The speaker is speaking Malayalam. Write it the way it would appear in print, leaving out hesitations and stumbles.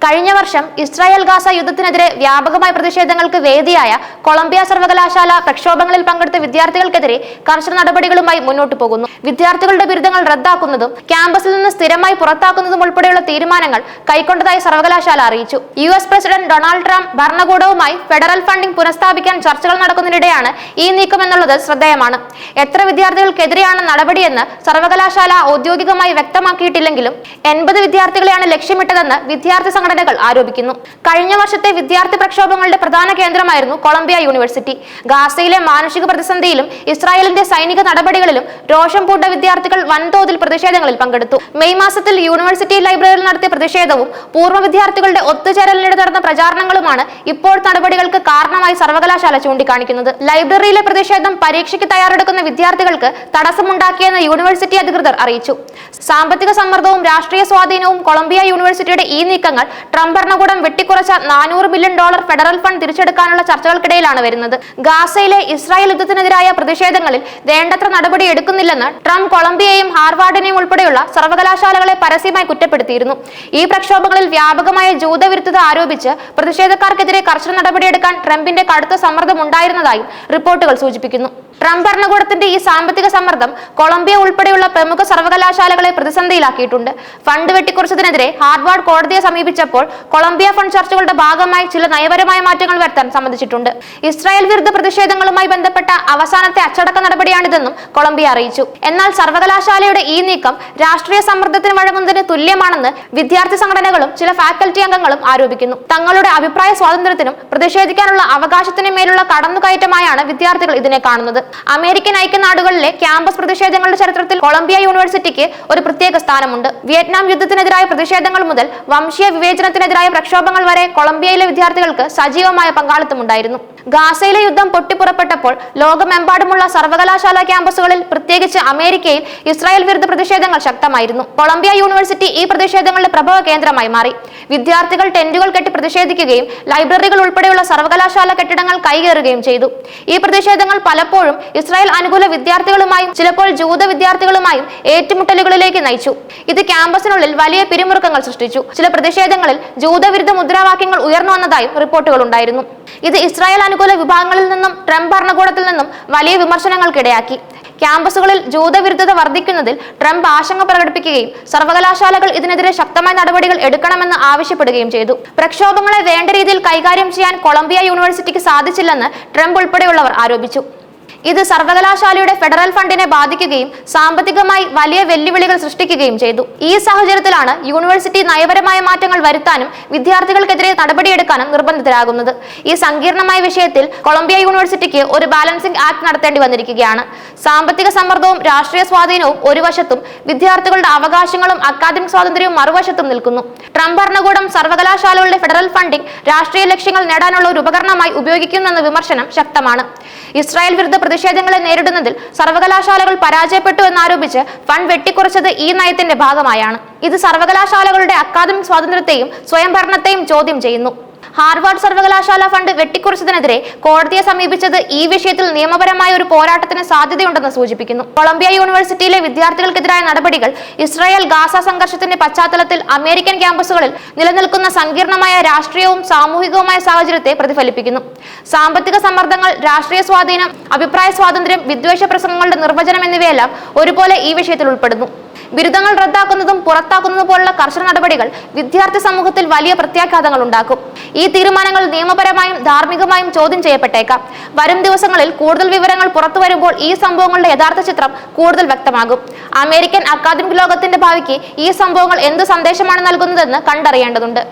കഴിഞ്ഞ വർഷം ഇസ്രായേൽ ഗാസ യുദ്ധത്തിനെതിരെ വ്യാപകമായ പ്രതിഷേധങ്ങൾക്ക് വേദിയായ കൊളംബിയ സർവകലാശാല പ്രക്ഷോഭങ്ങളിൽ പങ്കെടുത്ത വിദ്യാർത്ഥികൾക്കെതിരെ കർശന നടപടികളുമായി മുന്നോട്ടു പോകുന്നു. വിദ്യാർത്ഥികളുടെ ബിരുദങ്ങൾ റദ്ദാക്കുന്നതും ക്യാമ്പസിൽ നിന്ന് സ്ഥിരമായി പുറത്താക്കുന്നതും ഉൾപ്പെടെയുള്ള തീരുമാനങ്ങൾ കൈക്കൊണ്ടതായി സർവകലാശാല അറിയിച്ചു. US പ്രസിഡന്റ് ഡൊണാൾഡ് ട്രംപ് ഭരണകൂടവുമായി ഫെഡറൽ ഫണ്ടിംഗ് പുനഃസ്ഥാപിക്കാൻ ചർച്ചകൾ നടക്കുന്നതിനിടെയാണ് ഈ നീക്കം എന്നുള്ളത് ശ്രദ്ധേയമാണ്. എത്ര വിദ്യാർത്ഥികൾക്കെതിരെയാണ് നടപടിയെന്ന് സർവകലാശാല ഔദ്യോഗികമായി വ്യക്തമാക്കിയിട്ടില്ലെങ്കിലും 80 വിദ്യാർത്ഥികളെയാണ് ലക്ഷ്യമിട്ടതെന്ന് വിദ്യാർത്ഥി സംഘടനകൾ ആരോപിക്കുന്നു. കഴിഞ്ഞ വർഷത്തെ വിദ്യാർത്ഥി പ്രക്ഷോഭങ്ങളുടെ പ്രധാന കേന്ദ്രമായിരുന്നു കൊളംബിയ യൂണിവേഴ്സിറ്റി. ഗാസയിലെ മാനുഷിക പ്രതിസന്ധിയിലും ഇസ്രായേലിന്റെ സൈനിക നടപടികളിലും രോഷം പൂണ്ട വിദ്യാർത്ഥികൾ വൻതോതിൽ പ്രതിഷേധങ്ങളിൽ പങ്കെടുത്തു. മെയ് മാസത്തിൽ യൂണിവേഴ്സിറ്റി ലൈബ്രറിയിൽ നടത്തിയ പ്രതിഷേധവും പൂർവ്വ വിദ്യാർത്ഥികളുടെ ഒത്തുചേരലിനിടെ നടന്ന പ്രചാരണങ്ങളുമാണ് ഇപ്പോൾ നടപടികൾക്ക് കാരണമായി സർവകലാശാല ചൂണ്ടിക്കാണിക്കുന്നത്. ലൈബ്രറിയിലെ പ്രതിഷേധം പരീക്ഷയ്ക്ക് തയ്യാറെടുക്കുന്ന വിദ്യാർത്ഥികൾക്ക് തടസ്സമുണ്ടാക്കിയെന്ന് യൂണിവേഴ്സിറ്റി അധികൃതർ അറിയിച്ചു. സാമ്പത്തിക സമ്മർദ്ദവും രാഷ്ട്രീയ സ്വാധീനവും കൊളംബിയ യൂണിവേഴ്സിറ്റിയുടെ ഈ നീക്കങ്ങൾ ട്രംപ് ഭരണകൂടം വെട്ടിക്കുറച്ച $400 മില്യൺ ഫെഡറൽ ഫണ്ട് തിരിച്ചെടുക്കാനുള്ള ചർച്ചകൾക്കിടയിലാണ് വരുന്നത്. ഗാസയിലെ ഇസ്രായേൽ യുദ്ധത്തിനെതിരായ പ്രതിഷേധങ്ങളിൽ വേണ്ടത്ര നടപടി എടുക്കുന്നില്ലെന്ന് ട്രംപ് കൊളംബിയയും ഹാർവാർഡിനെയും ഉൾപ്പെടെയുള്ള സർവകലാശാലകളെ പരസ്യമായി കുറ്റപ്പെടുത്തിയിരുന്നു. ഈ പ്രക്ഷോഭങ്ങളിൽ വ്യാപകമായ ജൂതവിരുദ്ധത ആരോപിച്ച് പ്രതിഷേധക്കാർക്കെതിരെ കർശന നടപടിയെടുക്കാൻ ട്രംപിന്റെ കടുത്ത സമ്മർദ്ദം ഉണ്ടായിരുന്നതായും റിപ്പോർട്ടുകൾ സൂചിപ്പിക്കുന്നു. ട്രംപ് ഭരണകൂടത്തിന്റെ ഈ സാമ്പത്തിക സമ്മർദ്ദം കൊളംബിയ ഉൾപ്പെടെയുള്ള പ്രമുഖ സർവകലാശാലകളെ പ്രതിസന്ധിയിലാക്കിയിട്ടുണ്ട്. ഫണ്ട് വെട്ടിക്കുറച്ചതിനെതിരെ ഹാർവാർഡ് കോടതിയെ സമീപിച്ചപ്പോൾ കൊളംബിയ ഫണ്ട് ചർച്ചകളുടെ ഭാഗമായി ചില നയപരമായ മാറ്റങ്ങൾ വരുത്താൻ സമ്മതിച്ചിട്ടുണ്ട്. ഇസ്രായേൽ വിരുദ്ധ പ്രതിഷേധങ്ങളുമായി ബന്ധപ്പെട്ട അവസാനത്തെ അച്ചടക്ക നടപടിയാണിതെന്നും കൊളംബിയ അറിയിച്ചു. എന്നാൽ സർവകലാശാലയുടെ ഈ നീക്കം രാഷ്ട്രീയ സമ്മർദ്ദത്തിന് വഴങ്ങുന്നതിന് തുല്യമാണെന്ന് വിദ്യാർത്ഥി സംഘടനകളും ചില ഫാക്കൽറ്റി അംഗങ്ങളും ആരോപിക്കുന്നു. തങ്ങളുടെ അഭിപ്രായ സ്വാതന്ത്ര്യത്തിനും പ്രതിഷേധിക്കാനുള്ള അവകാശത്തിനും മേലുള്ള കടന്നുകയറ്റമായാണ് വിദ്യാർത്ഥികൾ ഇതിനെ കാണുന്നത്. അമേരിക്കൻ ഐക്യനാടുകളിലെ ക്യാമ്പസ് പ്രതിഷേധങ്ങളുടെ ചരിത്രത്തിൽ കൊളംബിയ യൂണിവേഴ്സിറ്റിക്ക് ഒരു പ്രത്യേക സ്ഥാനമുണ്ട്. വിയറ്റ്നാം യുദ്ധത്തിനെതിരായ പ്രതിഷേധങ്ങൾ മുതൽ വംശീയ വിവേചനത്തിനെതിരായ പ്രക്ഷോഭങ്ങൾ വരെ കൊളംബിയയിലെ വിദ്യാർത്ഥികൾക്ക് സജീവമായ പങ്കാളിത്തമുണ്ടായിരുന്നു. ഗാസയിലെ യുദ്ധം പൊട്ടിപ്പുറപ്പെട്ടപ്പോൾ ലോകമെമ്പാടുമുള്ള സർവകലാശാല ക്യാമ്പസുകളിൽ, പ്രത്യേകിച്ച് അമേരിക്കയിൽ, ഇസ്രായേൽ വിരുദ്ധ പ്രതിഷേധങ്ങൾ ശക്തമായിരുന്നു. കൊളംബിയ യൂണിവേഴ്സിറ്റി ഈ പ്രതിഷേധങ്ങളുടെ പ്രഭവ കേന്ദ്രമായി മാറി. വിദ്യാർത്ഥികൾ ടെന്റുകൾ കെട്ടി പ്രതിഷേധിക്കുകയും ലൈബ്രറികൾ ഉൾപ്പെടെയുള്ള സർവകലാശാല കെട്ടിടങ്ങൾ കൈകേറുകയും ചെയ്തു. ഈ പ്രതിഷേധങ്ങൾ പലപ്പോഴും ഇസ്രായേൽ അനുകൂല വിദ്യാർത്ഥികളുമായും ചിലപ്പോൾ ജൂത വിദ്യാർത്ഥികളുമായും ഏറ്റുമുട്ടലുകളിലേക്ക് നയിച്ചു. ഇത് ക്യാമ്പസിനുള്ളിൽ വലിയ പിരിമുറുക്കങ്ങൾ സൃഷ്ടിച്ചു. ചില പ്രതിഷേധങ്ങളിൽ ജൂതവിരുദ്ധ മുദ്രാവാക്യങ്ങൾ ഉയർന്നു വന്നതായും റിപ്പോർട്ടുകൾ ഉണ്ടായിരുന്നു. ഇത് ഇസ്രായേൽ അനുകൂല വിഭാഗങ്ങളിൽ നിന്നും ട്രംപ് ഭരണകൂടത്തിൽ നിന്നും വലിയ വിമർശനങ്ങൾക്കിടയാക്കി. ക്യാമ്പസുകളിൽ ജൂതവിരുദ്ധത വർദ്ധിക്കുന്നതിൽ ട്രംപ് ആശങ്ക പ്രകടിപ്പിക്കുകയും സർവകലാശാലകൾ ഇതിനെതിരെ ശക്തമായ നടപടികൾ എടുക്കണമെന്ന് ആവശ്യപ്പെടുകയും ചെയ്തു. പ്രക്ഷോഭങ്ങളെ വേണ്ട രീതിയിൽ കൈകാര്യം ചെയ്യാൻ കൊളംബിയ യൂണിവേഴ്സിറ്റിക്ക് സാധിച്ചില്ലെന്ന് ട്രംപ് ഉൾപ്പെടെയുള്ളവർ ആരോപിച്ചു. ഇത് സർവകലാശാലയുടെ ഫെഡറൽ ഫണ്ടിനെ ബാധിക്കുകയും സാമ്പത്തികമായി വലിയ വെല്ലുവിളികൾ സൃഷ്ടിക്കുകയും ചെയ്തു. ഈ സാഹചര്യത്തിലാണ് യൂണിവേഴ്സിറ്റി നയപരമായ മാറ്റങ്ങൾ വരുത്താനും വിദ്യാർത്ഥികൾക്കെതിരെ നടപടിയെടുക്കാനും നിർബന്ധിതരാകുന്നത്. ഈ സങ്കീർണമായ വിഷയത്തിൽ കൊളംബിയ യൂണിവേഴ്സിറ്റിക്ക് ഒരു ബാലൻസിംഗ് ആക്ട് നടത്തേണ്ടി വന്നിരിക്കുകയാണ്. സാമ്പത്തിക സമ്മർദ്ദവും രാഷ്ട്രീയ സ്വാധീനവും ഒരു വശത്തും വിദ്യാർത്ഥികളുടെ അവകാശങ്ങളും അക്കാദമിക് സ്വാതന്ത്ര്യവും മറുവശത്തും നിൽക്കുന്നു. ട്രംപ് ഭരണകൂടം സർവകലാശാലകളുടെ ഫെഡറൽ ഫണ്ടിംഗ് രാഷ്ട്രീയ ലക്ഷ്യങ്ങൾ നേടാനുള്ള ഒരു ഉപകരണമായി ഉപയോഗിക്കുന്നെന്ന വിമർശനം ശക്തമാണ്. ഇസ്രായേൽ വിരുദ്ധ പ്രതിഷേധങ്ങളെ നേരിടുന്നതിൽ സർവകലാശാലകൾ പരാജയപ്പെട്ടു എന്നാരോപിച്ച് ഫണ്ട് വെട്ടിക്കുറച്ചത് ഈ നയത്തിന്റെ ഭാഗമായാണ്. ഇത് സർവകലാശാലകളുടെ അക്കാദമിക് സ്വാതന്ത്ര്യത്തെയും സ്വയംഭരണത്തെയും ചോദ്യം ചെയ്യുന്നു. ഹാർവാർഡ് സർവകലാശാല ഫണ്ട് വെട്ടിക്കുറച്ചതിനെതിരെ കോടതിയെ സമീപിച്ചത് ഈ വിഷയത്തിൽ നിയമപരമായ ഒരു പോരാട്ടത്തിന് സാധ്യതയുണ്ടെന്ന് സൂചിപ്പിക്കുന്നു. കൊളംബിയ യൂണിവേഴ്സിറ്റിയിലെ വിദ്യാർത്ഥികൾക്കെതിരായ നടപടികൾ ഇസ്രായേൽ ഗാസ സംഘർഷത്തിന്റെ പശ്ചാത്തലത്തിൽ അമേരിക്കൻ ക്യാമ്പസുകളിൽ നിലനിൽക്കുന്ന സങ്കീർണമായ രാഷ്ട്രീയവും സാമൂഹികവുമായ സാഹചര്യത്തെ പ്രതിഫലിപ്പിക്കുന്നു. സാമ്പത്തിക സമ്മർദ്ദങ്ങൾ, രാഷ്ട്രീയ സ്വാധീനം, അഭിപ്രായ സ്വാതന്ത്ര്യം, വിദ്വേഷ പ്രസംഗങ്ങളുടെ നിർവചനം എന്നിവയെല്ലാം ഒരുപോലെ ഈ വിഷയത്തിൽ ഉൾപ്പെടുന്നു. ബിരുദങ്ങൾ റദ്ദാക്കുന്നതും പുറത്താക്കുന്നതും പോലുള്ള കർശന നടപടികൾ വിദ്യാർത്ഥി സമൂഹത്തിൽ വലിയ പ്രത്യാഘാതങ്ങൾ ഉണ്ടാക്കും. ഈ തീരുമാനങ്ങൾ നിയമപരമായും ധാർമ്മികമായും ചോദ്യം ചെയ്യപ്പെട്ടേക്കാം. വരും ദിവസങ്ങളിൽ കൂടുതൽ വിവരങ്ങൾ പുറത്തു വരുമ്പോൾ ഈ സംഭവങ്ങളുടെ യഥാർത്ഥ ചിത്രം കൂടുതൽ വ്യക്തമാകും. അമേരിക്കൻ അക്കാദമിക് ലോകത്തിന്റെ ഭാവിക്ക് ഈ സംഭവങ്ങൾ എന്ത് സന്ദേശമാണ് നൽകുന്നതെന്ന് കണ്ടറിയേണ്ടതുണ്ട്.